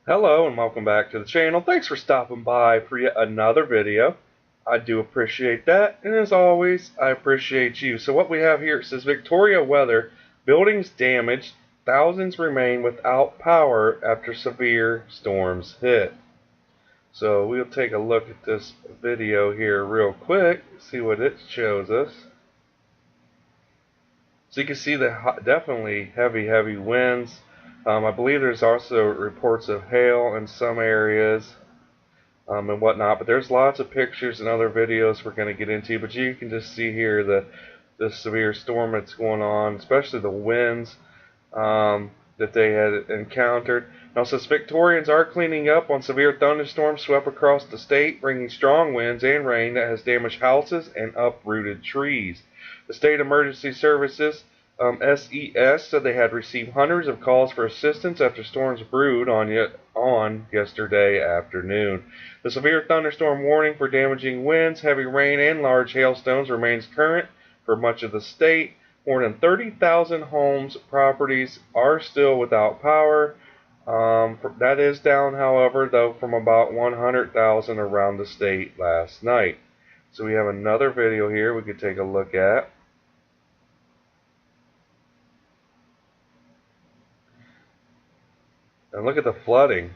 Hello and welcome back to the channel. Thanks for stopping by for yet another video. I do appreciate that, and as always, I appreciate you. So what we have here, it says Victoria weather, buildings damaged, thousands remain without power after severe storms hit. So we'll take a look at this video here real quick, see what it shows us. So you can see the definitely heavy winds. I believe there's also reports of hail in some areas and whatnot, but there's lots of pictures and other videos we're going to get into, but you can just see here the severe storm that's going on, especially the winds that they had encountered. Now, says Victorians are cleaning up on severe thunderstorms swept across the state, bringing strong winds and rain that has damaged houses and uprooted trees. The State Emergency Services SES said they had received hundreds of calls for assistance after storms brewed on yesterday afternoon. The severe thunderstorm warning for damaging winds, heavy rain, and large hailstones remains current for much of the state. More than 30,000 homes, properties are still without power. That is down, however, though, from about 100,000 around the state last night. So we have another video here we could take a look at. And look at the flooding.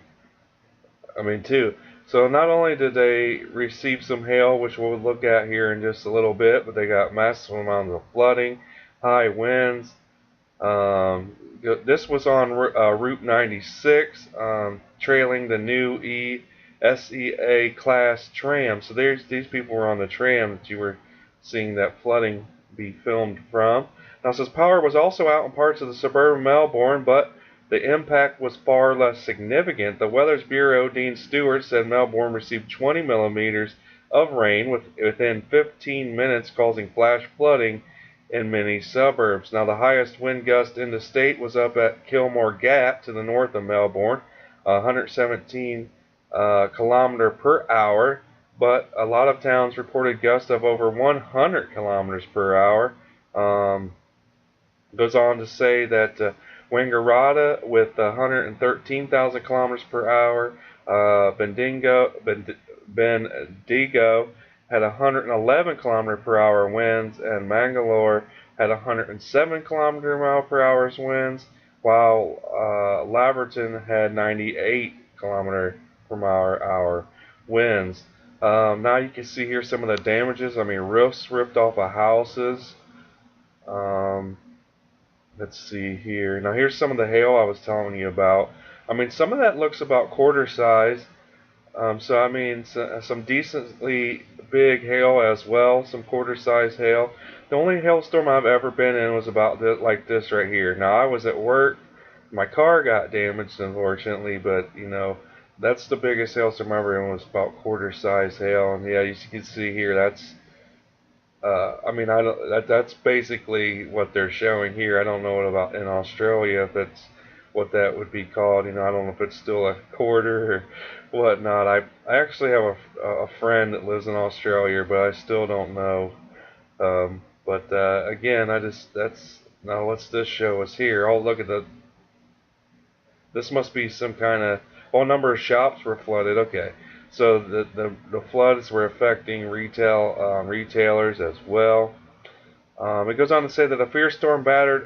Too. So not only did they receive some hail, which we'll look at here in just a little bit, but they got massive amounts of flooding, high winds. This was on Route 96, trailing the new SEA class tram. So these people were on the tram that you were seeing that flooding be filmed from. Now it says power was also out in parts of the suburban Melbourne, but the impact was far less significant. The Weather Bureau, Dean Stewart, said Melbourne received 20 millimeters of rain within 15 minutes, causing flash flooding in many suburbs. Now, the highest wind gust in the state was up at Kilmore Gap to the north of Melbourne, 117 kilometre per hour, but a lot of towns reported gusts of over 100 kilometers per hour. Goes on to say that Wangaratta with 113,000 kilometers per hour, Bendigo had 111 kilometer per hour winds, and Mangalore had 107 kilometer mile per hour winds, while Laverton had 98 kilometer per hour winds. Now you can see here some of the damages. Roofs ripped off of houses. Let's see here. Now here's some of the hail I was telling you about. Some of that looks about quarter size. Some decently big hail as well, some quarter size hail. The only hailstorm I've ever been in was about like this right here. Now I was at work, my car got damaged unfortunately, but that's the biggest hailstorm I ever in, was about quarter size hail. And yeah, you can see here that's that's basically what they're showing here. I don't know what about in Australia, if it's what that would be called. I don't know if it's still a quarter or whatnot. I actually have a friend that lives in Australia, but I still don't know. Again, now what's this show us here? Oh, look at this must be some kind of, well, number of shops were flooded. Okay. So the floods were affecting retailers as well. It goes on to say that a fierce storm battered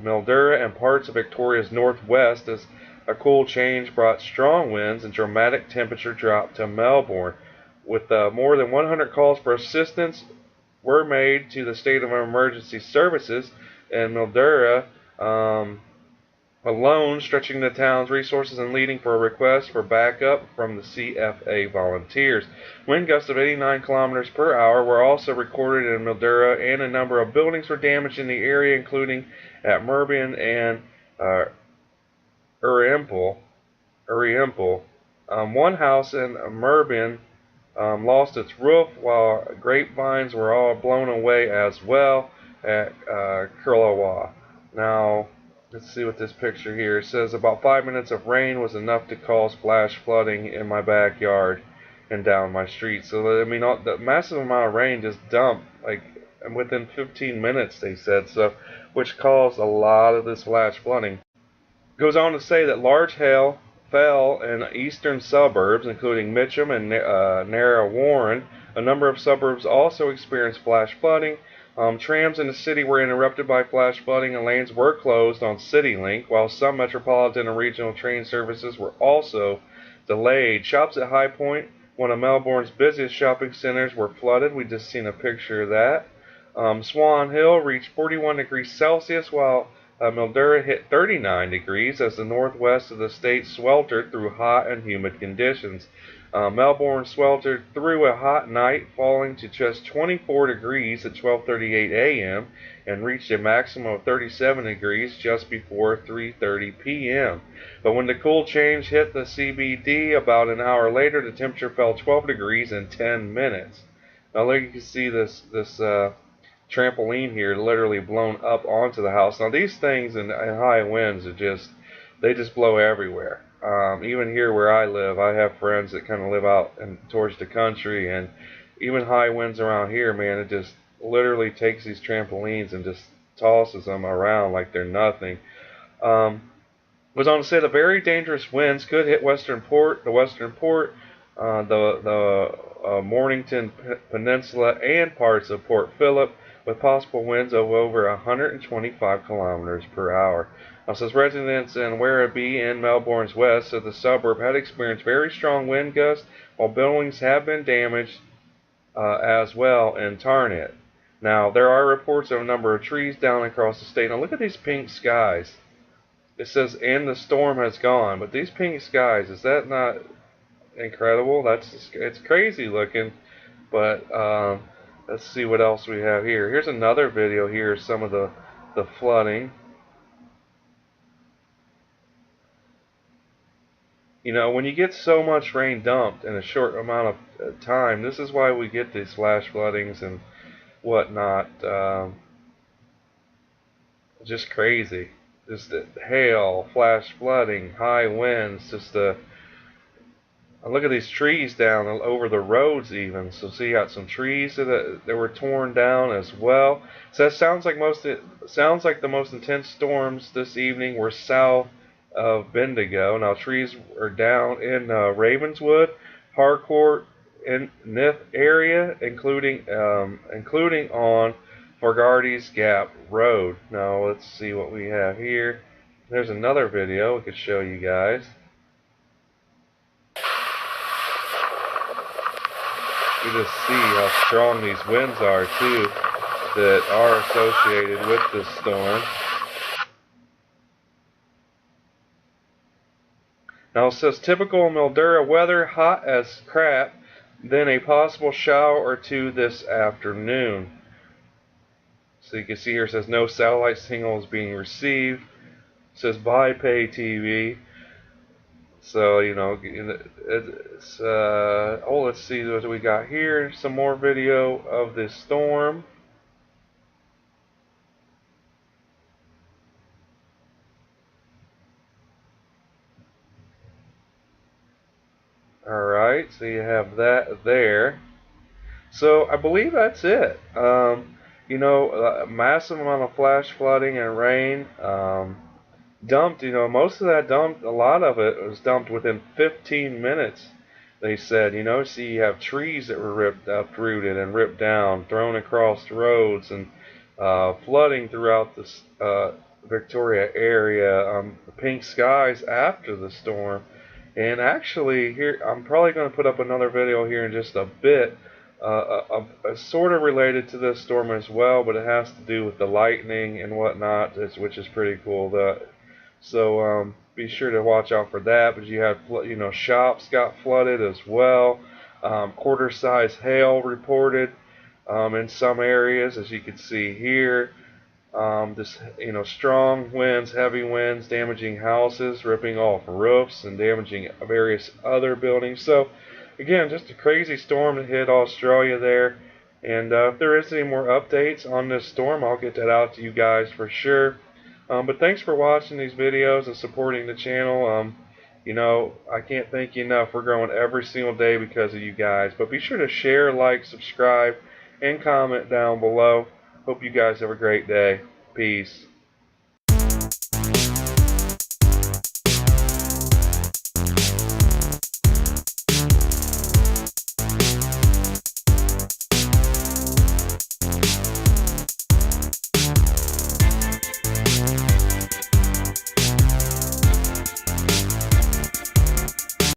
Mildura and parts of Victoria's northwest as a cool change brought strong winds and dramatic temperature drop to Melbourne. With more than 100 calls for assistance were made to the State of Emergency Services, and Mildura alone stretching the town's resources and leading for a request for backup from the CFA volunteers. Wind gusts of 89 kilometers per hour were also recorded in Mildura, and a number of buildings were damaged in the area, including at Melbourne and Urimpol. One house in Melbourne lost its roof, while grapevines were all blown away as well at Kilmore. Now, let's see what this picture here says. About 5 minutes of rain was enough to cause flash flooding in my backyard and down my street. So, the massive amount of rain just dumped, like, within 15 minutes, they said, so, which caused a lot of this flash flooding. Goes on to say that large hail fell in eastern suburbs, including Mitcham and Narra Warren. A number of suburbs also experienced flash flooding. Trams in the city were interrupted by flash flooding and lanes were closed on CityLink, while some metropolitan and regional train services were also delayed. Shops at High Point, one of Melbourne's busiest shopping centers, were flooded. We just seen a picture of that. Swan Hill reached 41 degrees Celsius, while Mildura hit 39 degrees as the northwest of the state sweltered through hot and humid conditions. Melbourne sweltered through a hot night, falling to just 24 degrees at 12:38 a.m. and reached a maximum of 37 degrees just before 3:30 p.m. But when the cool change hit the CBD about an hour later, the temperature fell 12 degrees in 10 minutes. Now, look, you can see this trampoline here literally blown up onto the house. Now these things in high winds are they just blow everywhere. Even here where I live, I have friends that kind of live out towards the country, and even high winds around here, man, it just literally takes these trampolines and just tosses them around like they're nothing. Was on to say the very dangerous winds could hit the Western Port, the Mornington Peninsula, and parts of Port Phillip, with possible winds of over 125 kilometers per hour. Now, says residents in Werribee in Melbourne's west of the suburb had experienced very strong wind gusts, while buildings have been damaged as well in Tarnit. Now, there are reports of a number of trees down across the state. Now, look at these pink skies. It says, and the storm has gone. But these pink skies, is that not incredible? It's crazy looking. But let's see what else we have here. Here's another video here of some of the flooding. You know, when you get so much rain dumped in a short amount of time, this is why we get these flash floodings and whatnot. Just crazy. Just the hail, flash flooding, high winds, look at these trees down over the roads even. So see, you got some trees that were torn down as well. So that sounds like the most intense storms this evening were south of Bendigo. Now trees are down in Ravenswood, Harcourt, and Nith area, including on Wangaratta's Gap Road. Now let's see what we have here. There's another video we could show you guys. You just see how strong these winds are too that are associated with this storm. Now it says typical Mildura weather, hot as crap, then a possible shower or two this afternoon. So you can see here it says no satellite signal is being received. It says bye pay TV. So, you know, it's, let's see what we got here. Some more video of this storm. Alright, so you have that there. So, I believe that's it. You know, a massive amount of flash flooding and rain. Dumped, you know, most of that dumped, a lot of it was dumped within 15 minutes, they said. You know, see, you have trees that were uprooted and ripped down, thrown across the roads, and flooding throughout the Victoria area. Pink skies after the storm. And actually, here, I'm probably going to put up another video here in just a bit, sort of related to this storm as well, but it has to do with the lightning and whatnot, which is pretty cool. So be sure to watch out for that. But you had, you know, shops got flooded as well. Quarter-size hail reported in some areas, as you can see here. You know, strong winds, heavy winds, damaging houses, ripping off roofs, and damaging various other buildings. So again, just a crazy storm that hit Australia there. And if there is any more updates on this storm, I'll get that out to you guys for sure. But thanks for watching these videos and supporting the channel. You know, I can't thank you enough. We're growing every single day because of you guys. But be sure to share, like, subscribe, and comment down below. Hope you guys have a great day. Peace.